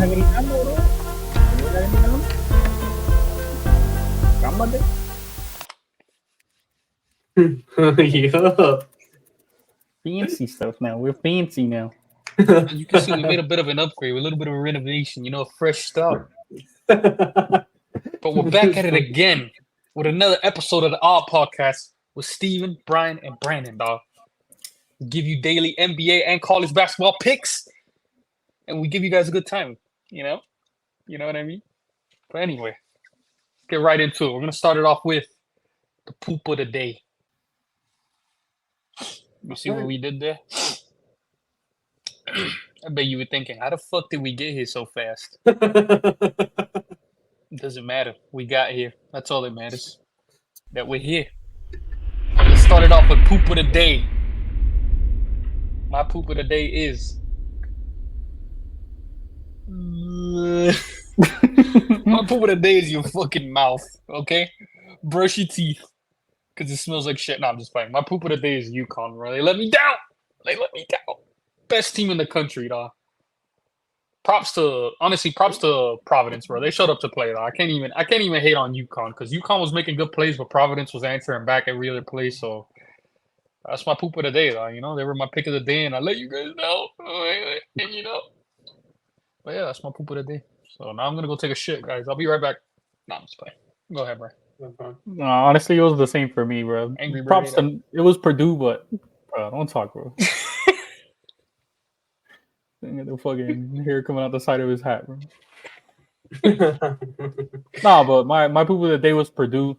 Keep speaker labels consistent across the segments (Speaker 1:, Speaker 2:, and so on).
Speaker 1: estás gritando, bro? ¿Por qué estás gritando? Cálmate.
Speaker 2: Yo.
Speaker 1: Fancy stuff now. We're fancy now.
Speaker 3: You can see we made a bit of an upgrade, a little bit of a renovation, a fresh start. But we're back at it again with another episode of the Odd Podcast with Steven, Brian, and Brandon, dog. We give you daily NBA and college basketball picks, and we give you guys a good time, You know what I mean? But anyway, let's get right into it. We're going to start it off with the poop of the day. You see what we did there? I bet you were thinking, how the fuck did we get here so fast? It doesn't matter. We got here. That's all that matters. That we're here. Let's start it off with poop of the day. My poop of the day is... My poop of the day is your fucking mouth, okay? Brush your teeth. Because it smells like shit. No, I'm just playing. My poop of the day is UConn, bro. They let me down. Best team in the country, dog. Props to Providence, bro. They showed up to play, though. I can't even hate on UConn because UConn was making good plays, but Providence was answering back every other play. So that's my poop of the day, though. They were my pick of the day, and I let you guys know. But yeah, that's my poop of the day. So now I'm gonna go take a shit, guys. I'll be right back. Nah, I'm just playing. Go ahead, bro.
Speaker 1: No, honestly, it was the same for me, bro.
Speaker 3: Angry
Speaker 1: Props
Speaker 3: Bird.
Speaker 1: to it was Purdue, but bro, don't talk, bro. The fucking hair coming out the side of his hat, bro. Nah, but my poop of the day was Purdue.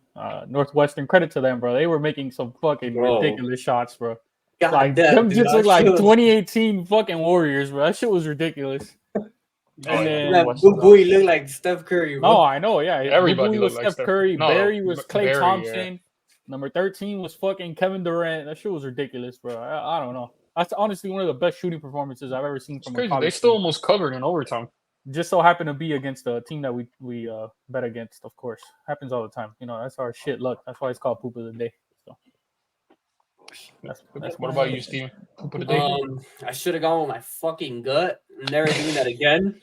Speaker 1: Northwestern, credit to them, bro. They were making some fucking ridiculous shots, bro.
Speaker 2: God
Speaker 1: like
Speaker 2: damn,
Speaker 1: them
Speaker 2: dude,
Speaker 1: just look like
Speaker 2: was...
Speaker 1: 2018 fucking Warriors, bro. That shit was ridiculous. And then
Speaker 2: Bowie looked like Steph Curry, bro.
Speaker 1: No, I know, yeah.
Speaker 3: Everybody
Speaker 1: was
Speaker 3: looked like
Speaker 1: Steph Curry.
Speaker 3: No,
Speaker 1: Barry was Klay
Speaker 3: Barry,
Speaker 1: Thompson.
Speaker 3: yeah.
Speaker 1: Number 13 was fucking Kevin Durant. That shit was ridiculous, bro. I don't know. That's honestly one of the best shooting performances I've ever seen from
Speaker 3: crazy.
Speaker 1: a college
Speaker 3: They still
Speaker 1: team.
Speaker 3: almost covered in overtime.
Speaker 1: Just so happened to be against the team that we bet against, of course. Happens all the time. That's our shit luck. That's why it's called poop of the day. So that's
Speaker 3: what about you, Steven? Poop of the day?
Speaker 2: I should have gone with my fucking gut. Never doing that again.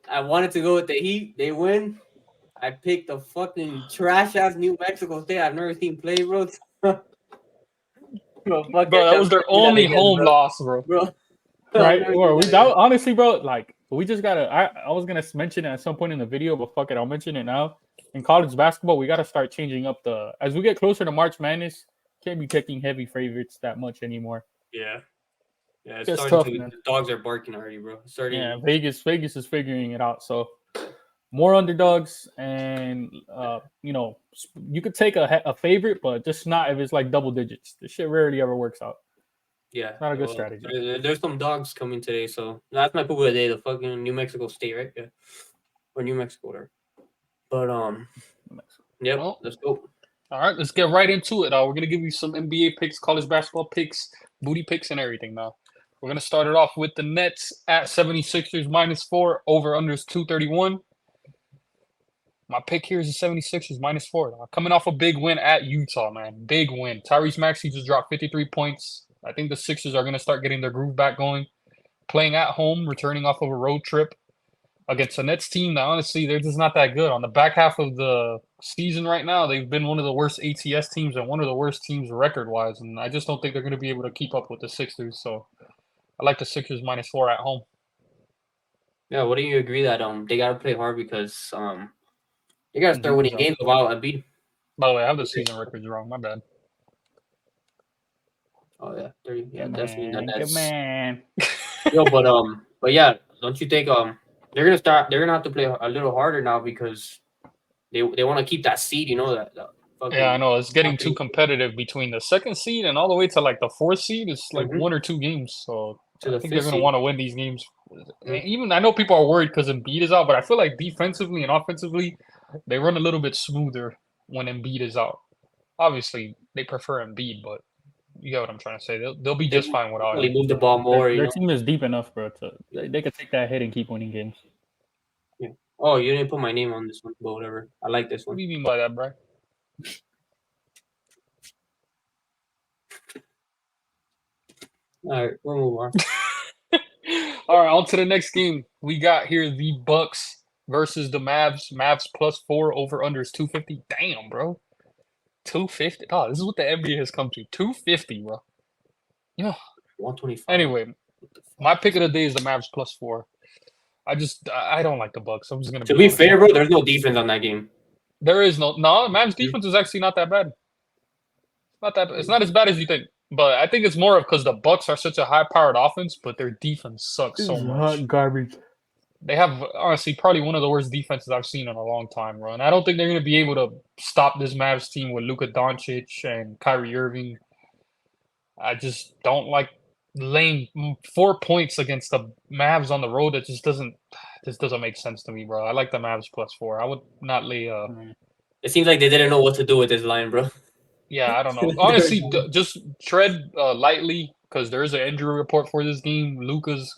Speaker 2: I wanted to go with the Heat. They win. I picked the fucking trash ass New Mexico State. I've never seen play, bro.
Speaker 3: Bro, that was their only home loss, bro.
Speaker 1: Right? Honestly, bro, like we just gotta. I was gonna mention it at some point in the video, but fuck it, I'll mention it now. In college basketball, we gotta start changing up as we get closer to March Madness. Can't be picking heavy favorites that much anymore.
Speaker 2: Yeah, it's
Speaker 1: tough,
Speaker 2: the dogs are barking already, bro.
Speaker 1: Yeah, Vegas is figuring it out. So more underdogs, and you could take a favorite, but just not if it's like double digits. This shit rarely ever works out.
Speaker 2: Yeah,
Speaker 1: it's not a good strategy.
Speaker 2: There's some dogs coming today, so that's my poop of the day. The fucking New Mexico State, right? Yeah, or New Mexico, there. But yep. Well, let's go.
Speaker 3: All right, let's get right into it. We're going to give you some NBA picks, college basketball picks, booty picks, and everything now. We're going to start it off with the Nets at 76ers -4, over-unders 231. My pick here is the 76ers -4. Coming off a big win at Utah, man. Big win. Tyrese Maxey just dropped 53 points. I think the Sixers are going to start getting their groove back going. Playing at home, returning off of a road trip against a Nets team that honestly, they're just not that good. On the back half of the season right now, they've been one of the worst ATS teams and one of the worst teams record-wise, and I just don't think they're going to be able to keep up with the Sixers, so I like the Sixers -4 at home.
Speaker 2: Yeah, what do you agree that they got to play hard because they got to start winning games without Embiid?
Speaker 3: By the way, I have the season records wrong. My bad.
Speaker 2: Oh, yeah. 30. Yeah, definitely.
Speaker 1: Good man.
Speaker 2: Yo, but yeah, don't you think they're gonna have to play a little harder now because they want to keep that seed,
Speaker 3: yeah, I know. It's getting too competitive between the second seed and all the way to like the fourth seed. It's like 1 or 2 games. So I think they're going to want to win these games. Even I know people are worried because Embiid is out, but I feel like defensively and offensively, they run a little bit smoother when Embiid is out. Obviously, they prefer Embiid, but you get what I'm trying to say. They'll be just fine without
Speaker 2: him. Move the ball more.
Speaker 1: Their team is deep enough, bro. They could take that hit and keep winning games.
Speaker 2: Yeah. Oh, you didn't put my name on this one, but whatever. I like this one.
Speaker 3: What do you mean by that, bro?
Speaker 2: All right, we'll move on.
Speaker 3: All right, on to the next game. we got here the Bucks versus the Mavs. Mavs +4 over under is 250. Damn, bro. 250. Oh, this is what the NBA has come to. 250, bro. You know.
Speaker 2: 125.
Speaker 3: Anyway, my pick of the day is the Mavs +4. I don't like the Bucks. I'm just gonna
Speaker 2: To be
Speaker 3: honest.
Speaker 2: fair, bro, there's no defense on that game.
Speaker 3: There is no Mavs defense is actually not that bad. It's not as bad as you think. But I think it's more of because the Bucks are such a high-powered offense, but their defense sucks so much.
Speaker 1: Hot garbage.
Speaker 3: They have honestly probably one of the worst defenses I've seen in a long time, bro. And I don't think they're going to be able to stop this Mavs team with Luka Doncic and Kyrie Irving. I just don't like laying 4 points against the Mavs on the road. It just doesn't make sense to me, bro. I like the Mavs +4. I would not lay.
Speaker 2: It seems like they didn't know what to do with this line, bro.
Speaker 3: Yeah, I don't know. Honestly, just tread lightly because there is an injury report for this game. Luka's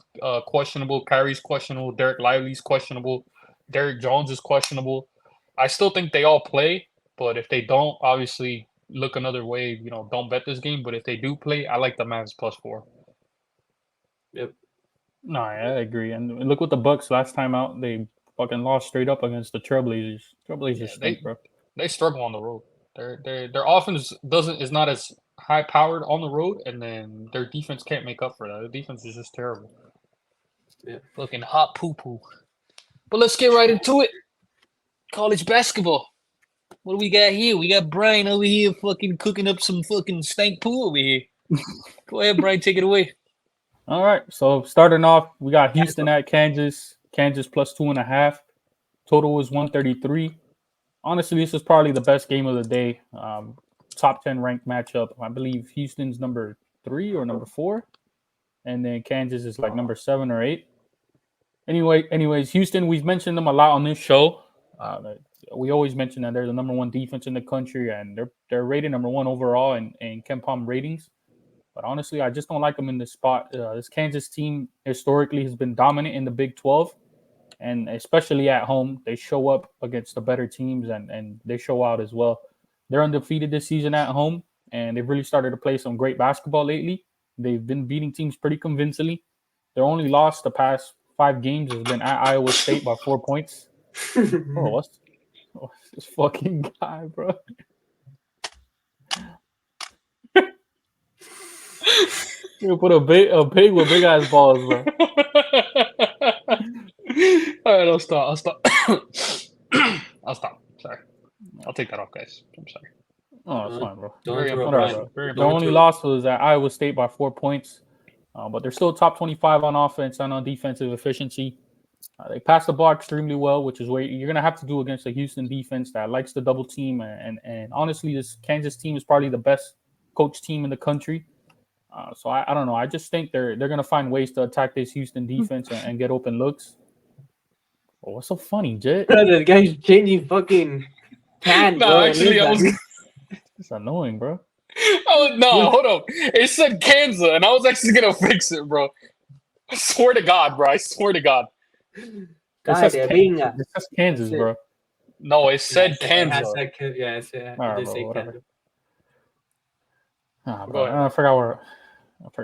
Speaker 3: questionable. Kyrie's questionable. Derek Lively's questionable. Derek Jones is questionable. I still think they all play, but if they don't, obviously look another way. You know, don't bet this game. But if they do play, I like the Mavs +4.
Speaker 2: Yep.
Speaker 1: No, I agree. And look what the Bucks last time out, they fucking lost straight up against the Trailblazers. Trailblazers stink, bro.
Speaker 3: They struggle on the road. Their offense is not as high powered on the road, and then their defense can't make up for that. The defense is just terrible.
Speaker 2: Yeah.
Speaker 3: Looking hot poo poo. But let's get right into it. College basketball. What do we got here? We got Brian over here fucking cooking up some fucking stank poo over here. Go ahead, Brian, take it away.
Speaker 1: All right. So starting off, we got Houston at Kansas. Kansas +2.5. Total was 133. Honestly, this is probably the best game of the day. Top 10 ranked matchup. I believe Houston's number 3 or number 4. And then Kansas is like number 7 or 8. Anyways, Houston, we've mentioned them a lot on this show. We always mention that they're the number 1 defense in the country, and they're rated number 1 overall in KenPom ratings. But honestly, I just don't like them in this spot. This Kansas team historically has been dominant in the Big 12, and especially at home, they show up against the better teams, and they show out as well. They're undefeated this season at home, and they've really started to play some great basketball lately. They've been beating teams pretty convincingly. Their only loss the past 5 games has been at Iowa State by 4 points. What's this fucking guy, bro? You put a pig with big ass balls, bro.
Speaker 3: All right, I'll stop. I'll stop. Sorry. I'll take that off, guys. I'm sorry.
Speaker 1: Oh, that's fine, bro.
Speaker 2: Don't interrupt,
Speaker 1: Whatever,
Speaker 2: Brian.
Speaker 1: bro. Their only loss was at Iowa State by 4 points, but they're still top 25 on offense and on defensive efficiency. They pass the ball extremely well, which is what you're going to have to do against a Houston defense that likes to double team. And honestly, this Kansas team is probably the best coach team in the country. So I don't know. I just think they're going to find ways to attack this Houston defense and get open looks. Oh, what's so funny, Jet?
Speaker 2: The guy's changing fucking pan, bro.
Speaker 3: Actually, I was.
Speaker 1: It's annoying, bro.
Speaker 3: No, hold on. It said Kansas, and I was actually gonna fix it, bro. I swear to God, bro. I swear to God.
Speaker 1: It says Kansas, bro.
Speaker 3: No, it said Kansas.
Speaker 2: All right, bro,
Speaker 1: whatever.
Speaker 3: Go
Speaker 1: Bro,
Speaker 3: ahead.
Speaker 1: I forgot.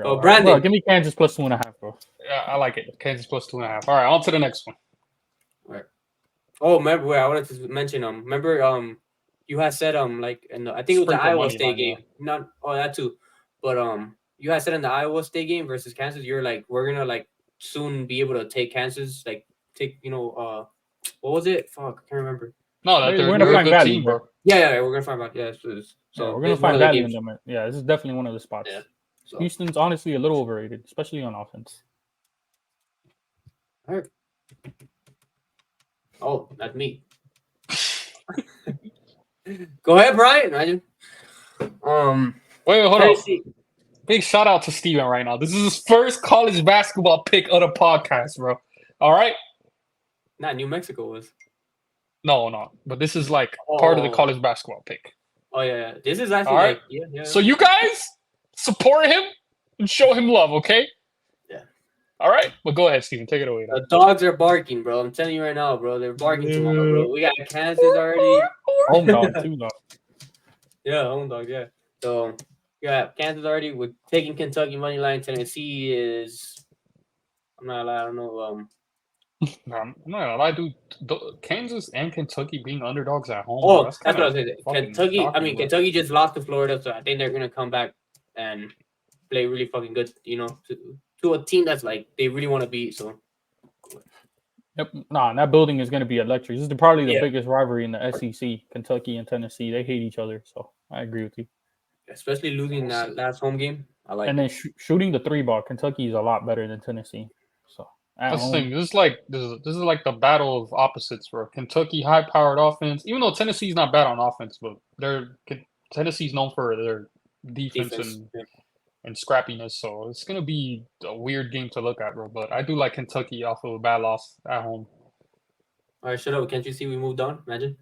Speaker 2: Oh, Brandon.
Speaker 1: Bro, give me Kansas +2.5, bro.
Speaker 3: Yeah, I like it. Kansas +2.5. All right, on to the next one.
Speaker 2: Oh, remember? Wait, I wanted to mention. Remember? You had said like, and I think it was the
Speaker 3: Sprinkle
Speaker 2: Iowa
Speaker 3: money
Speaker 2: State
Speaker 3: line,
Speaker 2: game. Not that too, but you had said in the Iowa State game versus Kansas, you're like, we're gonna like soon be able to take Kansas, like take what was it? Fuck, I can't remember.
Speaker 3: No, that
Speaker 1: We're
Speaker 3: they're
Speaker 1: gonna
Speaker 3: a
Speaker 1: find
Speaker 3: good
Speaker 1: value,
Speaker 3: team,
Speaker 1: bro.
Speaker 3: bro.
Speaker 2: Yeah, we're gonna find out. Yeah, so
Speaker 1: We're gonna find value in them. Yeah, this is definitely one of the spots.
Speaker 2: Yeah. So,
Speaker 1: Houston's honestly a little overrated, especially on offense.
Speaker 2: all right. Oh, that's me. Go ahead, Brian. Imagine.
Speaker 3: Wait, hold on.
Speaker 2: Tennessee.
Speaker 3: Big shout out to Steven right now. This is his first college basketball pick of the podcast, bro. All right?
Speaker 2: Not New Mexico was.
Speaker 3: No. But this is like part of the college basketball pick.
Speaker 2: Oh yeah. This is actually
Speaker 3: All right.
Speaker 2: like yeah.
Speaker 3: So you guys support him and show him love, okay?
Speaker 2: Yeah.
Speaker 3: All right? But go ahead, Steven. Take it away.
Speaker 2: The dogs are barking, bro. I'm telling you right now, bro. They're barking tomorrow, bro. We got Kansas already.
Speaker 1: Home dog, too, dog.
Speaker 2: Yeah, home dog, yeah. So yeah, Kansas already. We're taking Kentucky money line. Tennessee is, I'm not allowed, I don't know.
Speaker 3: I'm not gonna lie, dude. Kansas and Kentucky being underdogs at home.
Speaker 2: Oh,
Speaker 3: bro,
Speaker 2: that's what I was
Speaker 3: kinda
Speaker 2: saying.
Speaker 3: fucking
Speaker 2: Kentucky. I
Speaker 3: shocking,
Speaker 2: mean,
Speaker 3: bro.
Speaker 2: Kentucky just lost to Florida, so I think they're gonna come back and play really fucking good. You know, to a team that's like they really want to beat. So
Speaker 1: Yep. Nah, that building is going to be electric. This is probably the
Speaker 2: Yeah.
Speaker 1: biggest rivalry in the SEC. Kentucky and Tennessee, they hate each other. So I agree with you.
Speaker 2: especially losing that last home game, I like.
Speaker 1: And then shooting the three ball, Kentucky is a lot better than Tennessee. So at
Speaker 3: That's the
Speaker 1: home,
Speaker 3: thing. This is like the battle of opposites, bro. Kentucky high powered offense, even though Tennessee's not bad on offense, but Tennessee's known for their defense
Speaker 2: Defense.
Speaker 3: and scrappiness. So it's gonna be a weird game to look at, bro. But I do like Kentucky off of a bad loss at home.
Speaker 2: All right, shut up. Can't you see we moved on? Imagine.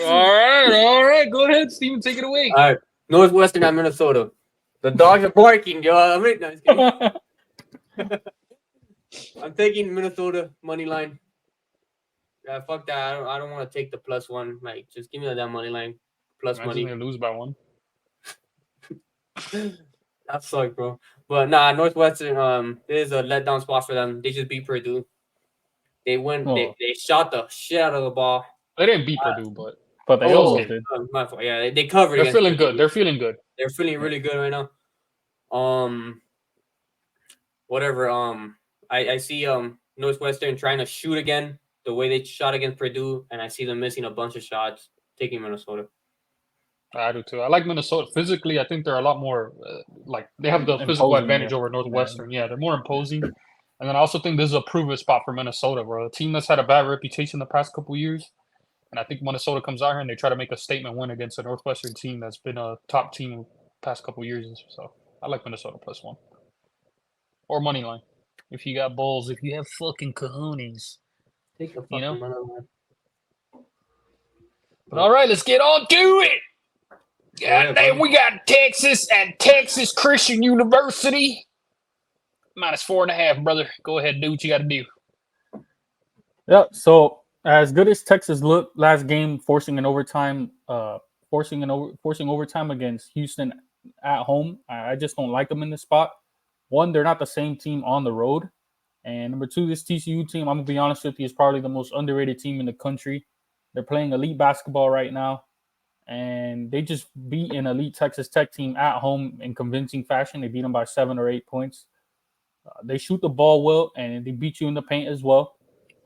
Speaker 3: All right. Go ahead, Steven. Take it away.
Speaker 2: All right, Northwestern at Minnesota. The dogs are barking, yo. I mean, no, just kidding. I'm taking Minnesota money line. Yeah, fuck that. I don't want to take the +1. Like, just give me that money line plus
Speaker 3: Imagine
Speaker 2: money.
Speaker 3: they lose by one.
Speaker 2: That sucked, bro. But nah, Northwestern. This is a letdown spot for them. They just beat Purdue. They went.
Speaker 1: Oh.
Speaker 2: They shot the shit out of the ball.
Speaker 3: They didn't beat Purdue, but
Speaker 1: but they
Speaker 2: Oh,
Speaker 1: almost
Speaker 3: okay.
Speaker 1: did.
Speaker 2: My fault. Yeah, they covered.
Speaker 3: they're
Speaker 2: against
Speaker 3: feeling
Speaker 2: Purdue.
Speaker 3: good. They're feeling good.
Speaker 2: They're feeling really good right now. Whatever. I see Northwestern trying to shoot again the way they shot against Purdue, and I see them missing a bunch of shots. Taking Minnesota.
Speaker 3: I do too. I like Minnesota physically. I think they're a lot more like they have the physical
Speaker 1: Imposing,
Speaker 3: advantage
Speaker 1: yeah.
Speaker 3: over Northwestern. Yeah, they're more imposing. And then I also think this is a proven spot for Minnesota, bro. A team that's had a bad reputation the past couple years. And I think Minnesota comes out here and they try to make a statement win against a Northwestern team that's been a top team the past couple years. So I like Minnesota +1. Or money line. If you got balls, if you have fucking cojones.
Speaker 2: Take the
Speaker 3: You know?
Speaker 2: fucking money line.
Speaker 3: But all right, let's get on to it.
Speaker 2: Yeah,
Speaker 3: God damn,
Speaker 2: bro.
Speaker 3: we got Texas and Texas Christian University. -4.5, brother. Go ahead and do what you got to do.
Speaker 1: Yeah. So as good as Texas looked last game, forcing overtime against Houston at home, I just don't like them in this spot. One, they're not the same team on the road, and number two, this TCU team, I'm gonna be honest with you, is probably the most underrated team in the country. They're playing elite basketball right now, and they just beat an elite Texas Tech team at home in convincing fashion. They beat them by 7 or 8 points. They shoot the ball well, and they beat you in the paint as well.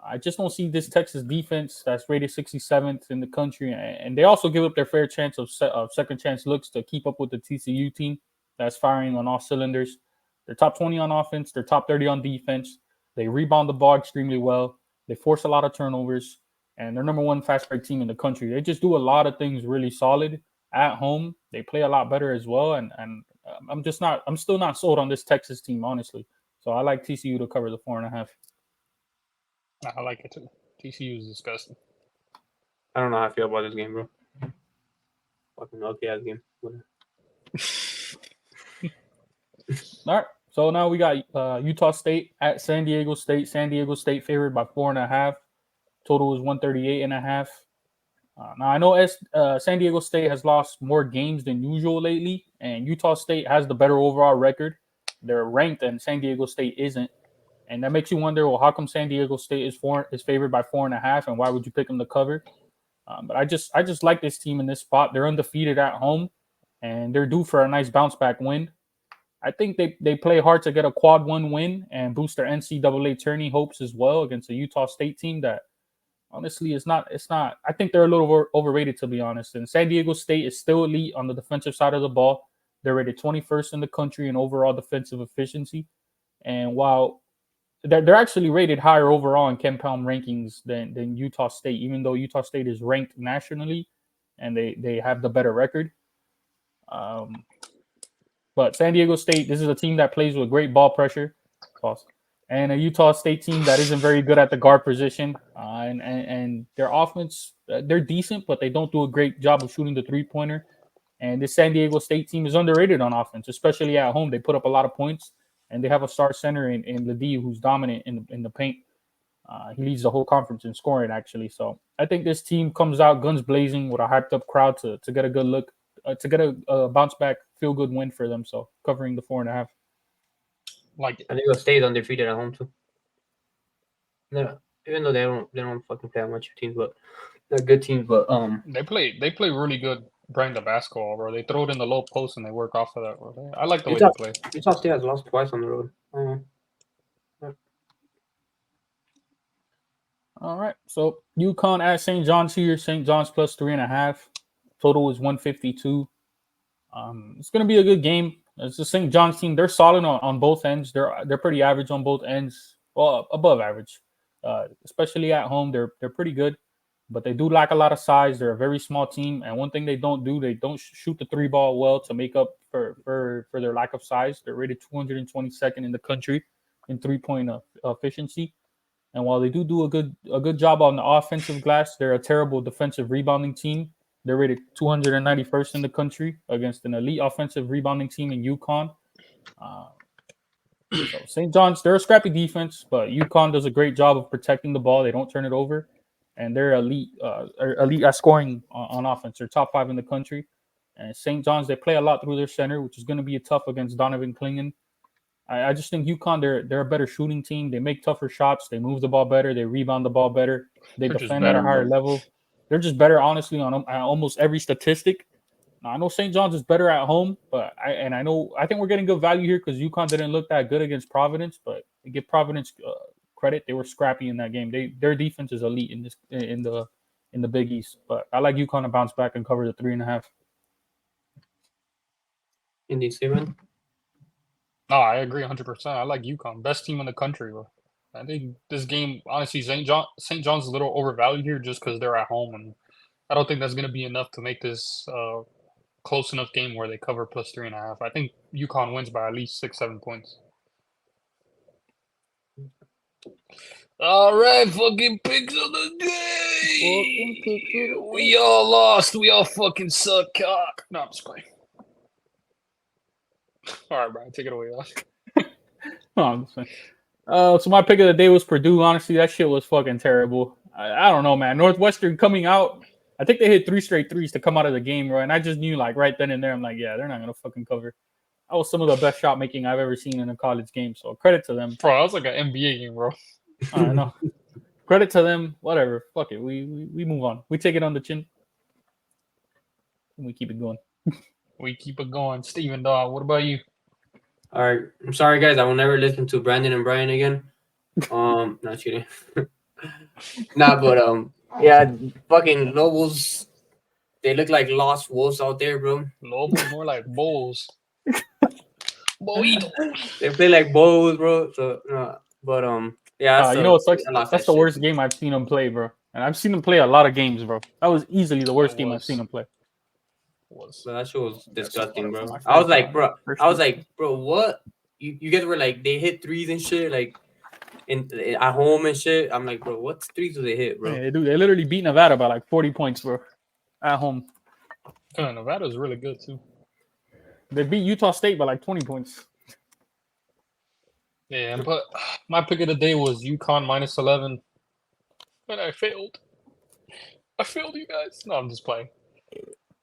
Speaker 1: I just don't see this Texas defense that's rated 67th in the country, and they also give up their fair chance of second chance looks to keep up with the TCU team that's firing on all cylinders. They're top 20 on offense. They're top 30 on defense. They rebound the ball extremely well. They force a lot of turnovers, and they're number one fast break team in the country. They just do a lot of things really solid at home. They play a lot better as well, and I'm still not sold on this Texas team, honestly. So I like TCU to cover the 4.5.
Speaker 3: I like it too. TCU is disgusting.
Speaker 2: I don't know how I feel about this game, bro. Fucking okay ass game.
Speaker 1: All right. So now we got Utah State at San Diego State. San Diego State favored by 4.5. Total is 138.5. Now I know San Diego State has lost more games than usual lately, and Utah State has the better overall record. They're ranked, and San Diego State isn't, and that makes you wonder, well, how come San Diego State is favored by 4.5, and why would you pick them to cover? But I just like this team in this spot. They're undefeated at home, and they're due for a nice bounce back win. I think they play hard to get a quad 1 win and boost their NCAA tourney hopes as well against a Utah State team that honestly it's not. I think they're a little overrated, to be honest. And San Diego State is still elite on the defensive side of the ball. They're rated 21st in the country in overall defensive efficiency. And while they're actually rated higher overall in KenPom rankings than Utah State, even though Utah State is ranked nationally and they have the better record. But San Diego State, this is a team that plays with great ball pressure, and a Utah State team that isn't very good at the guard position. And their offense, they're decent, but they don't do a great job of shooting the three-pointer. And this San Diego State team is underrated on offense, especially at home. They put up a lot of points, and they have a star center in Ledee who's dominant in the paint. He leads the whole conference in scoring, actually. So I think this team comes out guns blazing with a hyped-up crowd to get a good look. To get a bounce back, feel good win for them. So covering the 4.5.
Speaker 3: Like
Speaker 2: I think they'll stay undefeated at home too. No, even though they don't fucking play that much teams, but they're good teams. But
Speaker 3: they play really good brand of basketball, bro. They throw it in the low post and they work off of that, bro. I like the way
Speaker 2: Utah
Speaker 3: they play.
Speaker 2: Utah State has lost twice on the road.
Speaker 1: All right. So UConn at St. John's here. St. John's plus 3.5. Total is 152. It's gonna be a good game. It's the St. John's team. They're solid on both ends. They're pretty average on both ends. Well, above average. Especially at home, they're pretty good, but they do lack a lot of size. They're a very small team, and one thing they don't shoot the three ball well to make up for their lack of size. They're rated 222nd in the country in 3-point efficiency. And while they do a good job on the offensive glass, they're a terrible defensive rebounding team. They're rated 291st in the country against an elite offensive rebounding team in UConn. So St. John's, they're a scrappy defense, but UConn does a great job of protecting the ball. They don't turn it over, and they're elite at scoring on offense. They're top 5 in the country. And St. John's, they play a lot through their center, which is going to be tough against Donovan Clingan. I just think UConn, they're a better shooting team. They make tougher shots. They move the ball better. They rebound the ball better. They
Speaker 3: They're just
Speaker 1: defend at
Speaker 3: better,
Speaker 1: a higher
Speaker 3: bro.
Speaker 1: level. They're just better, honestly, on almost every statistic. Now, I know St. John's is better at home, but I think we're getting good value here because UConn didn't look that good against Providence. But to give Providence credit, they were scrappy in that game. Their defense is elite in the Big East. But I like UConn to bounce back and cover the 3.5.
Speaker 2: In the 7.
Speaker 3: No, I agree 100%. I like UConn, best team in the country, bro. I think this game, honestly, St. John's a little overvalued here just because they're at home, and I don't think that's going to be enough to make this close enough game where they cover plus 3.5. I think UConn wins by at least 6-7 points. All right, fucking picks of the day. We all lost. We all fucking suck cock. No, I'm just playing. All right, Brian, take it away.
Speaker 1: No, I'm just saying. So my pick of the day was Purdue. Honestly, that shit was fucking terrible. I don't know, man. Northwestern coming out. I think they hit 3 straight threes to come out of the game, bro. And I just knew, like, right then and there, I'm like, yeah, they're not gonna fucking cover. That was some of the best shot making I've ever seen in a college game. So credit to them.
Speaker 3: Bro, that was like an NBA game, bro.
Speaker 1: I know. Credit to them. Whatever. Fuck it. We move on. We take it on the chin. And we keep it going.
Speaker 3: We keep it going. Steven, dog, what about you?
Speaker 2: All right, I'm sorry guys. I will never listen to Brandon and Brian again. Not cheating. Nah, but yeah, fucking Lobos. They look like lost wolves out there, bro.
Speaker 3: Lobos more like Bulls. Boito.
Speaker 2: They play like bulls, bro. So, yeah.
Speaker 1: You know what sucks? That's the worst game I've seen them play, bro. And I've seen them play a lot of games, bro. That was easily the worst game I've seen them play.
Speaker 2: So that shit was disgusting, bro. I was like, bro, what? You guys were like, they hit threes and shit, like at home and shit. I'm like, bro, what threes do they hit, bro?
Speaker 1: Yeah, they do. They literally beat Nevada by like 40 points, bro. At home.
Speaker 3: Nevada's really good too.
Speaker 1: They beat Utah State by like 20 points.
Speaker 3: Yeah, but my pick of the day was UConn minus 11. But I failed. I failed you guys. No, I'm just playing.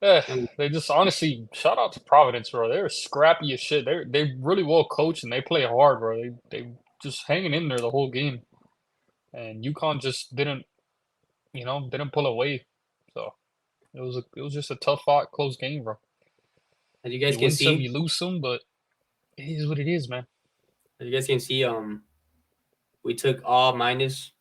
Speaker 3: They just honestly shout out to Providence, bro. They're scrappy as shit. They really well coached and they play hard, bro. They just hanging in there the whole game. And UConn just didn't pull away. So it was just a tough fought, close game, bro.
Speaker 2: As you guys can
Speaker 3: win
Speaker 2: see,
Speaker 3: some, you lose some, but it is what it is, man.
Speaker 2: As you guys can see, we took all minus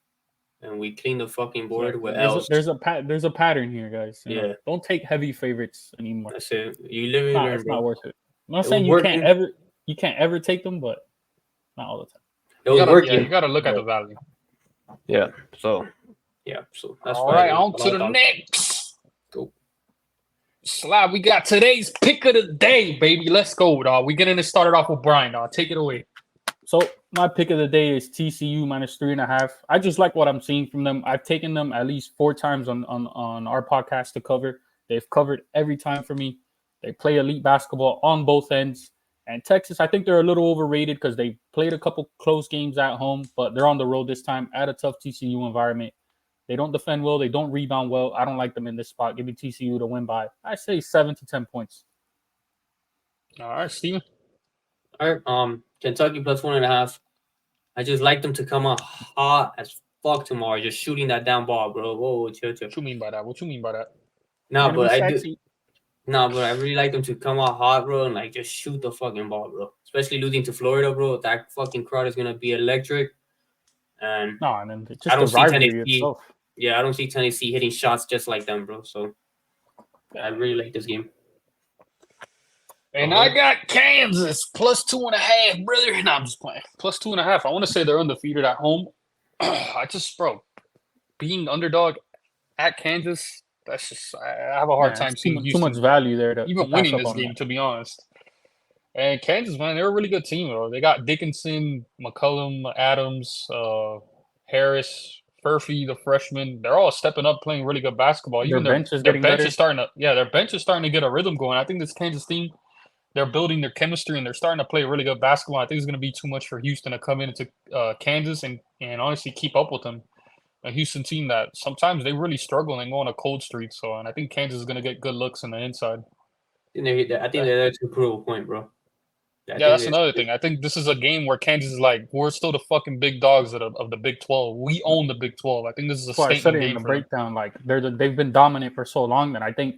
Speaker 2: and we cleaned the fucking board with L's.
Speaker 1: There's a pattern here, guys. You know,
Speaker 2: Yeah.
Speaker 1: don't take heavy favorites anymore.
Speaker 2: That's it. You live in there,
Speaker 1: It's
Speaker 2: bro.
Speaker 1: not worth it. I'm not
Speaker 2: It
Speaker 1: saying
Speaker 2: was
Speaker 1: you can't ever take them, but not all the time.
Speaker 2: It was working.
Speaker 3: You gotta look at the value.
Speaker 2: Yeah. So that's
Speaker 3: all right. On to the next.
Speaker 2: Go.
Speaker 3: Slab, we got today's pick of the day, baby. Let's go, dog. We're getting it started off with Brian, dog. Take it away.
Speaker 1: So my pick of the day is TCU minus 3.5. I just like what I'm seeing from them. I've taken them at least 4 times on our podcast to cover. They've covered every time for me. They play elite basketball on both ends. And Texas, I think they're a little overrated because they played a couple close games at home, but they're on the road this time at a tough TCU environment. They don't defend well. They don't rebound well. I don't like them in this spot. Give me TCU to win by, I say, 7 to 10 points.
Speaker 3: All right, Steven.
Speaker 2: All right. Kentucky plus 1.5. I just like them to come out hot as fuck tomorrow, just shooting that down ball, bro. Whoa, chill.
Speaker 3: What you mean by that? What you mean by that?
Speaker 2: Nah,
Speaker 1: Gonna
Speaker 2: but
Speaker 1: be
Speaker 2: I do.
Speaker 1: sexy.
Speaker 2: Nah, but I really like them to come out hot, bro, and like just shoot the fucking ball, bro. Especially losing to Florida, bro. That fucking crowd is gonna be electric. And
Speaker 1: No, and then just
Speaker 2: I don't
Speaker 1: the
Speaker 2: see
Speaker 1: rivalry
Speaker 2: Tennessee.
Speaker 1: itself.
Speaker 2: Yeah, I don't see Tennessee hitting shots just like them, bro. So I really like this game.
Speaker 3: And I got Kansas plus 2.5, brother. No, I'm just playing. Plus 2.5. I want to say they're undefeated at home. Bro, being underdog at Kansas, that's just, I have a hard time
Speaker 1: it's
Speaker 3: seeing
Speaker 1: too
Speaker 3: Houston
Speaker 1: much value there to
Speaker 3: even
Speaker 1: pass
Speaker 3: winning
Speaker 1: up
Speaker 3: this
Speaker 1: on
Speaker 3: game,
Speaker 1: that.
Speaker 3: to be honest. And Kansas, man, they're a really good team, though. They got Dickinson, McCollum, Adams, Harris, Furphy, the freshman. They're all stepping up, playing really good basketball.
Speaker 1: Their
Speaker 3: Even
Speaker 1: bench is
Speaker 3: their
Speaker 1: getting
Speaker 3: bench
Speaker 1: better.
Speaker 3: is starting to, their bench is starting to get a rhythm going. I think this Kansas team, they're building their chemistry and they're starting to play really good basketball. I think it's going to be too much for Houston to come into Kansas and honestly keep up with them. A Houston team that sometimes they really struggle and go on a cold streak. So, and I think Kansas is going to get good looks on the inside.
Speaker 2: I think they're there to prove a point, bro.
Speaker 3: Yeah, that's another thing. I think this is a game where Kansas is like, we're still the fucking big dogs of the Big 12. We own the Big 12. I think this is a
Speaker 1: That's why I said
Speaker 3: statement
Speaker 1: it in
Speaker 3: game
Speaker 1: the
Speaker 3: for them.
Speaker 1: breakdown. Like they've been dominant for so long that I think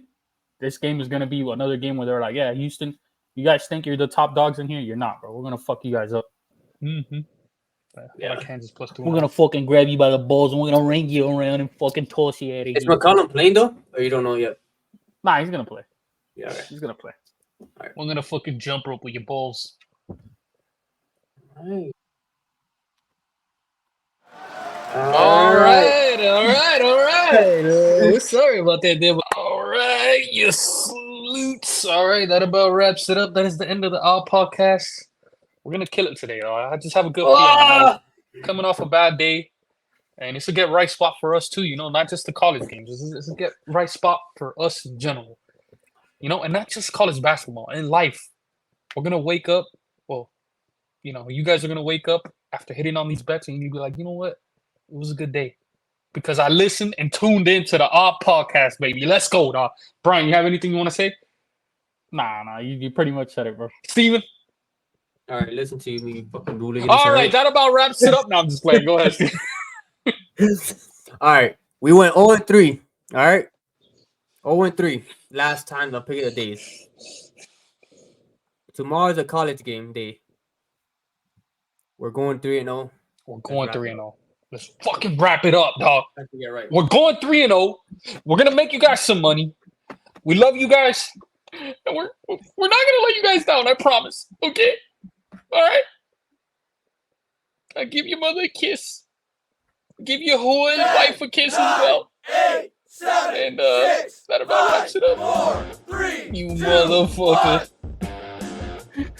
Speaker 1: this game is gonna be another game where they're like, yeah, Houston, you guys think you're the top dogs in here? You're not, bro. We're gonna fuck you guys up.
Speaker 3: Mm-hmm.
Speaker 2: Yeah.
Speaker 3: Like Kansas plus 2.
Speaker 1: We're gonna fucking grab you by the balls and we're gonna ring you around and fucking toss you out of here.
Speaker 2: Is McCollum playing though, or you don't know yet?
Speaker 1: Nah, he's gonna play.
Speaker 2: Yeah, okay.
Speaker 1: He's gonna play.
Speaker 3: We're gonna fucking jump rope with your balls. All right. Sorry about that, Dave. All right, you salutes. All right, that about wraps it up. That is the end of the All Podcast. We're gonna kill it today. I just have a good feeling. Coming off a bad day, and it's a get right spot for us too. Not just the college games. It's a get right spot for us in general. And not just college basketball. In life, we're gonna wake up. Well, you guys are gonna wake up after hitting on these bets, and you'll be like, you know what? It was a good day because I listened and tuned into the Odd Podcast, baby. Let's go, dog. Brian, you have anything you want to say?
Speaker 1: Nah, you pretty much said it, bro.
Speaker 3: Steven?
Speaker 2: All right, listen to me, you fucking bootleg.
Speaker 3: All right, that about wraps it up. Now I'm just playing. Go ahead, Steven.
Speaker 2: All right, we went 0-3. All right, 0-3. Last time the pick of the days. Tomorrow's a college game day. We're going 3-0.
Speaker 3: We're going 3-0. Let's fucking wrap it up, dog.
Speaker 2: I think you're right.
Speaker 3: We're going 3-0. We're gonna make you guys some money. We love you guys, and we're not gonna let you guys down. I promise. Okay. All right. I give your mother a kiss. Give your whole wife a kiss as well.
Speaker 4: 8, 7,
Speaker 3: And
Speaker 4: 6,
Speaker 3: that about wraps it up.
Speaker 4: 4, 3,
Speaker 3: You
Speaker 4: 2,
Speaker 3: motherfucker.
Speaker 4: 1.